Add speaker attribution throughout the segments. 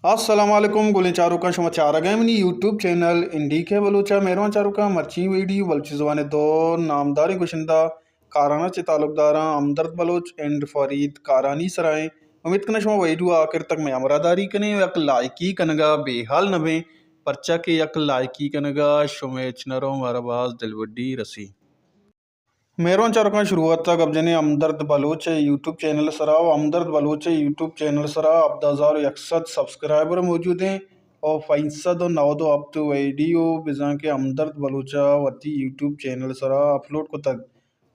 Speaker 1: अस्सलाम वालेकुम गुले चारों का समाचार आ गए मनी यूट्यूब चैनल इंडी के बलूचा मेहरबान चारों का मर्ची वीडियो बलूच जवाने दो नामदारी गुशिंदा काराना चे ताल्लुकदारा हमदर्द बलोच एंड फरीद कारानी सराय उम्मीद कना शुमा वीडियो आखिर तक मैं अमरादारी कने यक लायकी कनगा बेहाल नभे परचा के यक लायकी कनगा शुमे चनरो मरबाज दिलवड्डी रसी मेहरबान चारों शुरुआत तक अब जने हमदर्द बलूच यूट्यूब चैनल सरा हमदर्द बलूच यूट्यूब चैनल सरा अब 1061 सब्सक्राइबर मौजूद हैं और 509 अब तो वीडियो बिजा के हमदर्द बलूचा वती यूट्यूब चैनल सरा अपलोड को तक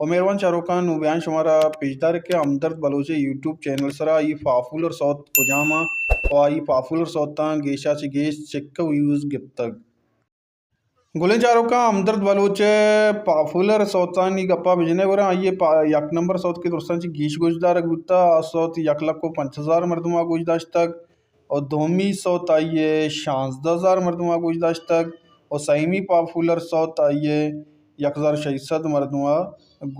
Speaker 1: और मेहरबान चारों बयान शुमारा पेजदार के हमदर्द बलूच यूट्यूब चैनल सरा ई फाफुल और सौत कुजामा और ई फाफुल और सौता गेशा से गेश चेक व्यूज गिफ्तग गुलेचारों का हमदर्द बलूच पाफुलर सौतानी गप्पा बिजने वरा ये यक नंबर सौत की दुरस्तांची गीश गुजदार गुत्ता सौत यक लक को 5000 मरदमा गुजदाश तक और दोमी सौत आइए 16000 मरदमा गुजदाश तक और सईमी पाफुलर सौत आइए 1600 मरदमा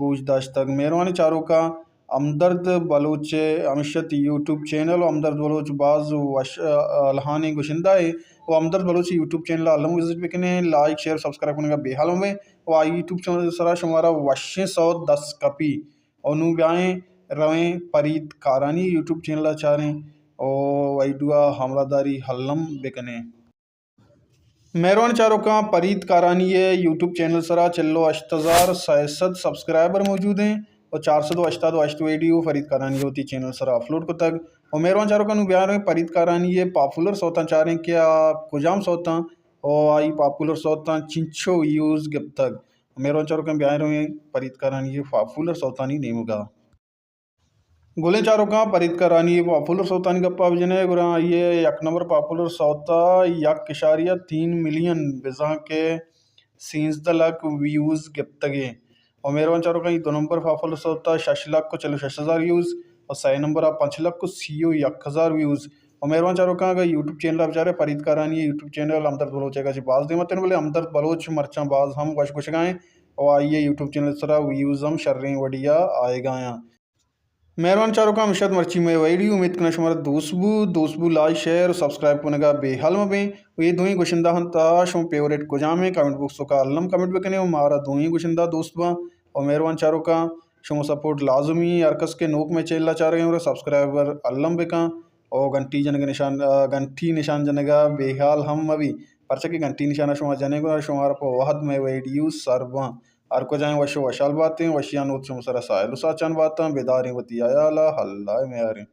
Speaker 1: गुजदाश तक मेहरबानी चारों का हमदर्द बलूच अमशत यूट्यूब चैनल और हमदर्द बलूच बाज वश अलहानी गुशिंदा है वो हमदर्द बलूच यूट्यूब चैनल अलम विजिट बिकने लाइक शेयर सब्सक्राइब करने का बेहाल में वो यूट्यूब चैनल सरा शुमारा वशे 110 कपी और नु ब्याएँ रवें फरीद कारानी यूट्यूब चैनल चाह रहे और वाइडुआ हमलादारी हल्लम बिकने मेहरबान चारों का फरीद कारानी है यूट्यूब चैनल सरा चलो 8067 सब्सक्राइबर मौजूद हैं और 402 अश्ताद अश्त वीडियो फरीद कारानी होती चैनल सरा अपलोड को तक और मेहरबान चारों का बयान है फरीद कारानी ये पॉपुलर सौता चाह रहे हैं क्या कुजाम सौता और आई पॉपुलर सौता चिंचो यूज गिप तक मेहरबान चारों का बयान है फरीद कारानी ये पॉपुलर सौतानी नहीं होगा गोले चारों का फरीद करानी पॉपुलर सौतानी गप्पा विजय गुरा ये एक नंबर पॉपुलर सौता यक इशारिया 3 मिलियन बिजा के सीन्स दलक व्यूज गिप्तगे और मेहरबान चारों का ये 2 नंबर पॉपुलर सौता 6 लाख को चलो 6000 व्यूज और 6 नंबर आप 5 लाख को सीओ 1000 व्यूज और मेहरबान चारों का अगर यूट्यूब चैनल बेचारे फरीद करानी यूट्यूब चैनल हमदर्द बलोच है बाज दे मत बोले हमदर्द बलोच मरचा बाज हम कुछ कुछ गाएँ और आइए यूट्यूब चैनल सरा व्यूज हम शर्रें वडिया आएगा यहाँ मेहरबान चारों का मिशत मर्ची में वीडियो उम्मीद करना शुमारा दोस्तबू लाइक शेयर और सब्सक्राइब करने का बेहाल में ये दो ही गुशिंदा हन ताश और फेवरेट को जामे कमेंट बॉक्स का अल्लम कमेंट भी करने हमारा दो ही गुशिंदा दोस्त बा और मेहरबान चारों का शुम सपोर्ट लाजमी अरकस के नोक में चेला चाह रहे हैं और सब्सक्राइबर अल्लम बेका और घंटी जन के निशान घंटी निशान जनेगा बेहाल हम अभी परचा की घंटी निशाना शुमा जनेगा शुमारा पर वहद में वीडियो सर्वा अर्को जाएं वशो वशाल बातें वशियान उत्सव सरा सायल उसाचन बातें बेदारी वती आयाला हल्ला में यारी